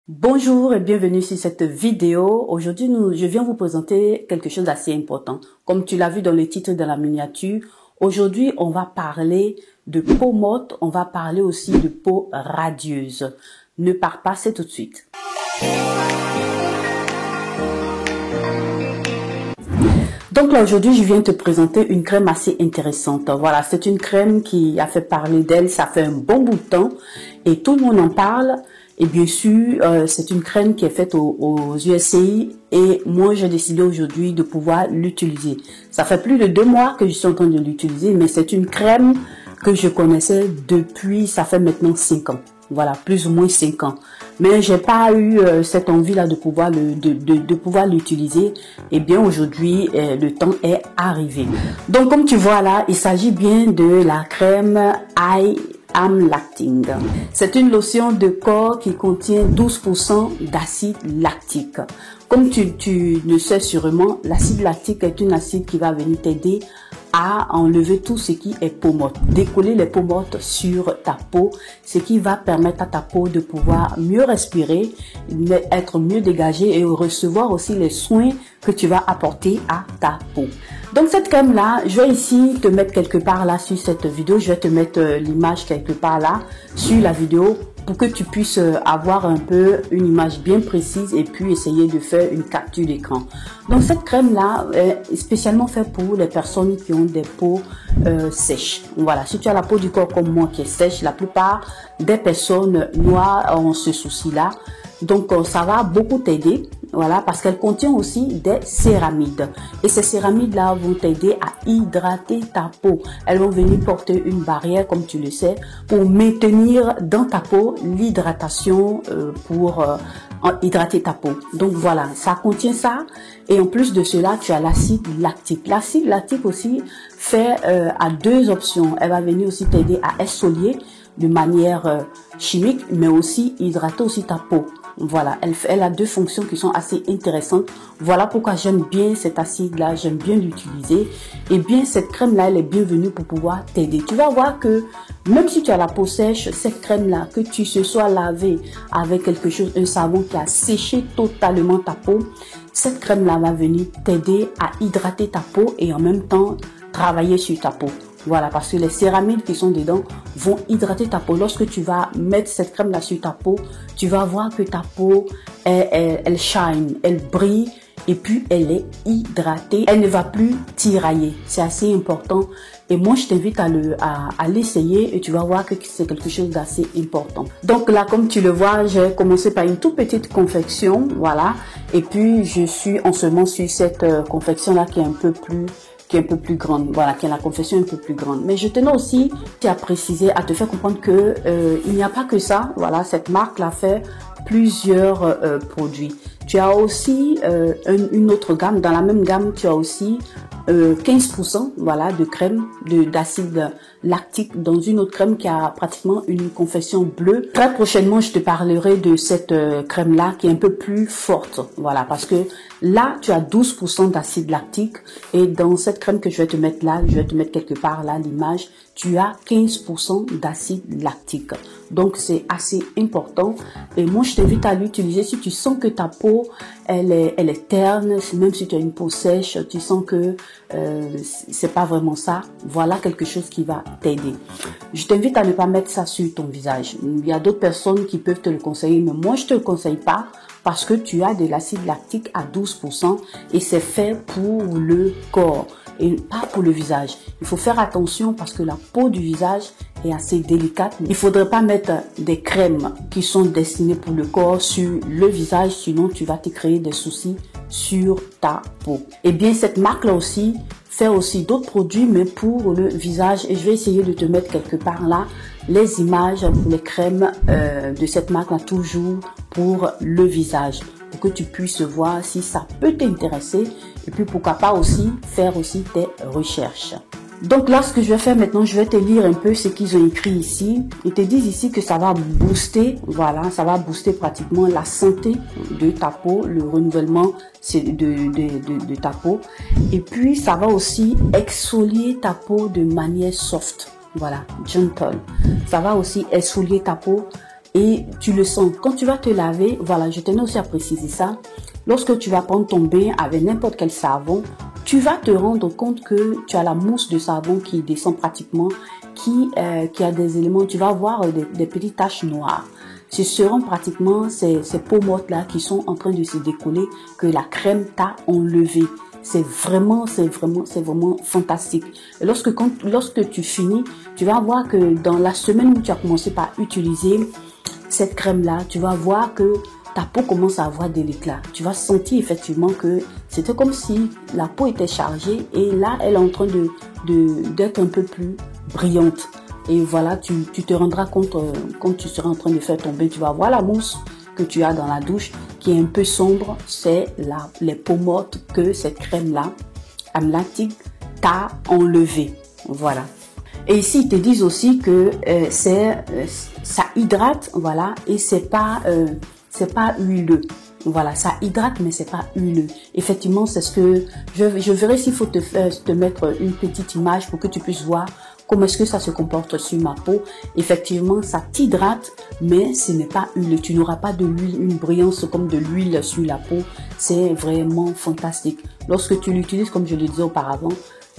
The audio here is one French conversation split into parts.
Bonjour et bienvenue sur cette vidéo. Aujourd'hui, je viens vous présenter quelque chose d'assez important. Comme tu l'as vu dans le titre de la miniature, aujourd'hui, on va parler de peau morte, on va parler aussi de peau radieuse. Ne pars pas, c'est tout de suite. Donc là, aujourd'hui, je viens te présenter une crème assez intéressante. Voilà, c'est une crème qui a fait parler d'elle, ça fait un bon bout de temps et tout le monde en parle. Et bien sûr, c'est une crème qui est faite aux USCI et moi, j'ai décidé aujourd'hui de pouvoir l'utiliser. Ça fait plus de 2 mois que je suis en train de l'utiliser, mais c'est une crème que je connaissais depuis, ça fait maintenant 5 ans. Voilà, plus ou moins 5 ans. Mais j'ai pas eu cette envie-là de pouvoir l'utiliser. Et bien aujourd'hui, le temps est arrivé. Donc comme tu vois là, il s'agit bien de la crème I Am Lacting. C'est une lotion de corps qui contient 12% d'acide lactique. Comme tu le sais sûrement, l'acide lactique est une acide qui va venir t'aider à enlever tout ce qui est peau morte, décoller les peaux mortes sur ta peau, ce qui va permettre à ta peau de pouvoir mieux respirer, être mieux dégagée et recevoir aussi les soins que tu vas apporter à ta peau. Donc cette crème là, je vais ici te mettre quelque part là sur cette vidéo, je vais te mettre l'image quelque part là sur la vidéo pour que tu puisses avoir un peu une image bien précise et puis essayer de faire une capture d'écran. Donc cette crème là est spécialement faite pour les personnes qui ont des peaux sèches. Voilà, si tu as la peau du corps comme moi qui est sèche, la plupart des personnes noires ont ce souci là. Donc ça va beaucoup t'aider, voilà, parce qu'elle contient aussi des céramides. Et ces céramides là vont t'aider à hydrater ta peau. Elles vont venir porter une barrière, comme tu le sais, pour maintenir dans ta peau l'hydratation pour hydrater ta peau. Donc voilà, ça contient ça. Et en plus de cela, tu as l'acide lactique. L'acide lactique aussi fait à 2 options. Elle va venir aussi t'aider à exfolier de manière chimique, mais aussi hydrater aussi ta peau. Voilà, elle a 2 fonctions qui sont assez intéressantes. Voilà pourquoi j'aime bien cet acide-là, j'aime bien l'utiliser. Et bien, cette crème-là, elle est bienvenue pour pouvoir t'aider. Tu vas voir que même si tu as la peau sèche, cette crème-là, que tu se sois lavé avec quelque chose, un savon qui a séché totalement ta peau, cette crème-là va venir t'aider à hydrater ta peau et en même temps travailler sur ta peau. Voilà, parce que les céramides qui sont dedans vont hydrater ta peau. Lorsque tu vas mettre cette crème-là sur ta peau, tu vas voir que ta peau, elle shine, elle brille et puis elle est hydratée. Elle ne va plus tirailler. C'est assez important. Et moi, je t'invite à l'essayer et tu vas voir que c'est quelque chose d'assez important. Donc là, comme tu le vois, j'ai commencé par une toute petite confection. Voilà. Et puis, je suis en ce moment sur cette confection-là qui est un peu plus grande, voilà, qui est la confection un peu plus grande. Mais je tenais aussi à préciser, à te faire comprendre que il n'y a pas que ça. Voilà, cette marque l'a fait plusieurs produits. Tu as aussi une autre gamme. Dans la même gamme, tu as aussi 15% voilà, de crème d'acide lactique dans une autre crème qui a pratiquement une confection bleue. Très prochainement, je te parlerai de cette crème-là qui est un peu plus forte. Voilà, parce que là, tu as 12% d'acide lactique et dans cette crème que je vais te mettre là, je vais te mettre quelque part là l'image, tu as 15% d'acide lactique. Donc, c'est assez important. Et moi, je t'invite à l'utiliser si tu sens que ta peau, elle est terne, même si tu as une peau sèche, tu sens que c'est pas vraiment ça. Voilà quelque chose qui va t'aider. Je t'invite à ne pas mettre ça sur ton visage. Il y a d'autres personnes qui peuvent te le conseiller, mais moi, je te le conseille pas parce que tu as de l'acide lactique à 12% et c'est fait pour le corps et pas pour le visage. Il faut faire attention parce que la peau du visage est assez délicate. Il faudrait pas mettre des crèmes qui sont destinées pour le corps sur le visage, sinon tu vas te créer des soucis sur ta peau. Et bien cette marque là aussi fait aussi d'autres produits mais pour le visage et je vais essayer de te mettre quelque part là les images pour les crèmes de cette marque là toujours pour le visage, pour que tu puisses voir si ça peut t'intéresser et puis pourquoi pas aussi faire aussi tes recherches. Donc là, ce que je vais faire maintenant, je vais te lire un peu ce qu'ils ont écrit ici. Ils te disent ici que ça va booster, voilà, ça va booster pratiquement la santé de ta peau, le renouvellement de ta peau. Et puis, ça va aussi exfolier ta peau de manière soft, voilà, gentle. Ça va aussi exfolier ta peau et tu le sens. Quand tu vas te laver, voilà, je tenais aussi à préciser ça. Lorsque tu vas prendre ton bain avec n'importe quel savon, tu vas te rendre compte que tu as la mousse de savon qui descend pratiquement, qui a des éléments, tu vas voir des petites taches noires. Ce seront pratiquement ces peaux mortes là qui sont en train de se décoller, que la crème t'a enlevé. C'est vraiment fantastique. Et lorsque tu finis, tu vas voir que dans la semaine où tu as commencé par utiliser cette crème là, tu vas voir que ta peau commence à avoir de l'éclat. Tu vas sentir effectivement que c'était comme si la peau était chargée et là, elle est en train d'être un peu plus brillante. Et voilà, tu te rendras compte quand tu seras en train de faire ton bain, tu vas voir la mousse que tu as dans la douche qui est un peu sombre. C'est les peaux mortes que cette crème-là, Amlactic, t'a enlevé. Voilà. Et ici, ils te disent aussi que ça hydrate, voilà, et c'est pas huileux. Voilà, ça hydrate, mais c'est pas huileux. Effectivement, c'est ce que je verrai s'il faut te mettre une petite image pour que tu puisses voir comment est-ce que ça se comporte sur ma peau. Effectivement, ça t'hydrate, mais ce n'est pas huileux. Tu n'auras pas de l'huile, une brillance comme de l'huile sur la peau. C'est vraiment fantastique. Lorsque tu l'utilises, comme je le disais auparavant,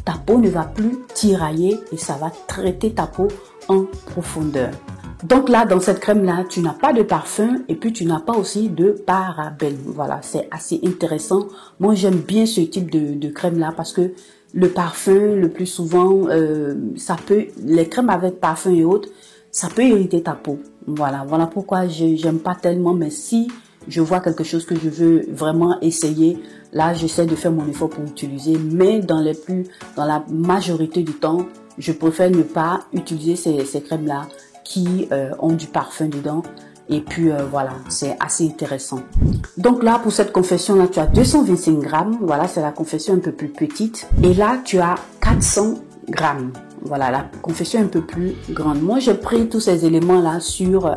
ta peau ne va plus tirailler et ça va traiter ta peau en profondeur. Donc là, dans cette crème-là, tu n'as pas de parfum et puis tu n'as pas aussi de parabènes. Voilà, c'est assez intéressant. Moi, j'aime bien ce type de crème-là parce que le parfum, le plus souvent, les crèmes avec parfum et autres, ça peut irriter ta peau. Voilà pourquoi j'aime pas tellement. Mais si je vois quelque chose que je veux vraiment essayer, là, j'essaie de faire mon effort pour utiliser. Mais dans la majorité du temps, je préfère ne pas utiliser ces crèmes-là qui ont du parfum dedans. Et puis voilà, c'est assez intéressant. Donc là, pour cette confection-là, tu as 225 grammes. Voilà, c'est la confection un peu plus petite. Et là, tu as 400 grammes. Voilà, la confection un peu plus grande. Moi, j'ai pris tous ces éléments-là sur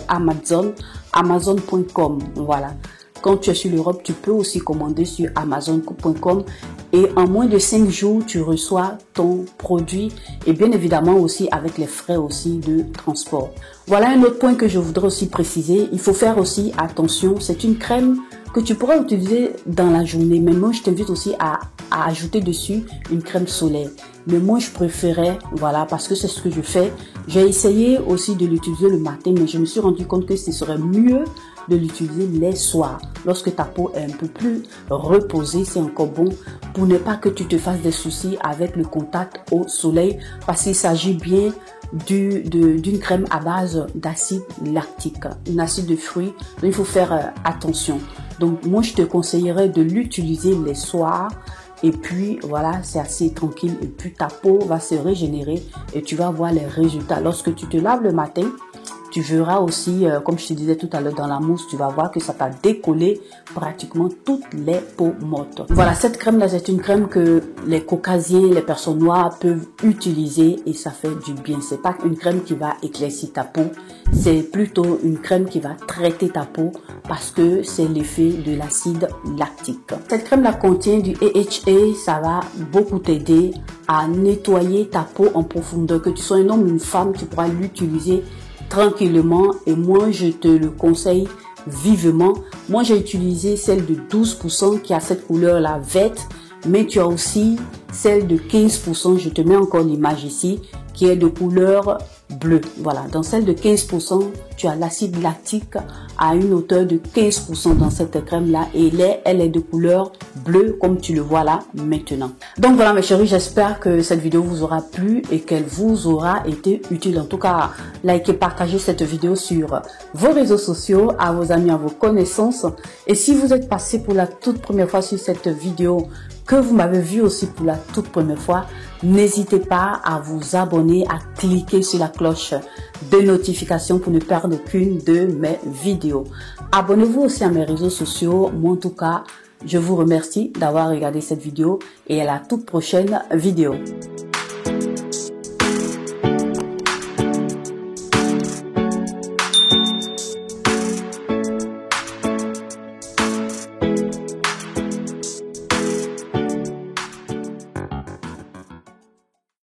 Amazon.com. Voilà. Quand tu es sur l'Europe, tu peux aussi commander sur Amazon.com et en moins de 5 jours, tu reçois ton produit et bien évidemment aussi avec les frais aussi de transport. Voilà un autre point que je voudrais aussi préciser. Il faut faire aussi attention. C'est une crème que tu pourras utiliser dans la journée. Mais moi, je t'invite aussi à ajouter dessus une crème solaire. Mais moi, je préférais, voilà, parce que c'est ce que je fais. J'ai essayé aussi de l'utiliser le matin, mais je me suis rendu compte que ce serait mieux de l'utiliser les soirs. Lorsque ta peau est un peu plus reposée, c'est encore bon pour ne pas que tu te fasses des soucis avec le contact au soleil parce qu'il s'agit bien d'une crème à base d'acide lactique, un acide de fruits. Donc, il faut faire attention. Donc, moi, je te conseillerais de l'utiliser les soirs. Et puis, voilà, c'est assez tranquille. Et puis, ta peau va se régénérer et tu vas voir les résultats. Lorsque tu te laves le matin, tu verras aussi, comme je te disais tout à l'heure dans la mousse, tu vas voir que ça t'a décollé pratiquement toutes les peaux mortes. Voilà, cette crème-là, c'est une crème que les caucasiens, les personnes noires peuvent utiliser et ça fait du bien. C'est pas une crème qui va éclaircir ta peau, c'est plutôt une crème qui va traiter ta peau parce que c'est l'effet de l'acide lactique. Cette crème-là contient du AHA, ça va beaucoup t'aider à nettoyer ta peau en profondeur. Que tu sois un homme ou une femme, tu pourras l'utiliser tranquillement et moi je te le conseille vivement. Moi j'ai utilisé celle de 12% qui a cette couleur là verte, mais tu as aussi celle de 15%, je te mets encore l'image ici, qui est de couleur bleue. Voilà, dans celle de 15%, tu as l'acide lactique à une hauteur de 15% dans cette crème là et elle est de couleur bleue comme tu le vois là maintenant. Donc voilà mes chéris, j'espère que cette vidéo vous aura plu et qu'elle vous aura été utile. En tout cas, likez, partagez cette vidéo sur vos réseaux sociaux, à vos amis, à vos connaissances. Et si vous êtes passé pour la toute première fois sur cette vidéo, que vous m'avez vu aussi pour la toute première fois, n'hésitez pas à vous abonner, à cliquer sur la cloche de notification pour ne perdre aucune de mes vidéos. Abonnez-vous aussi à mes réseaux sociaux. Moi en tout cas, je vous remercie d'avoir regardé cette vidéo et à la toute prochaine vidéo.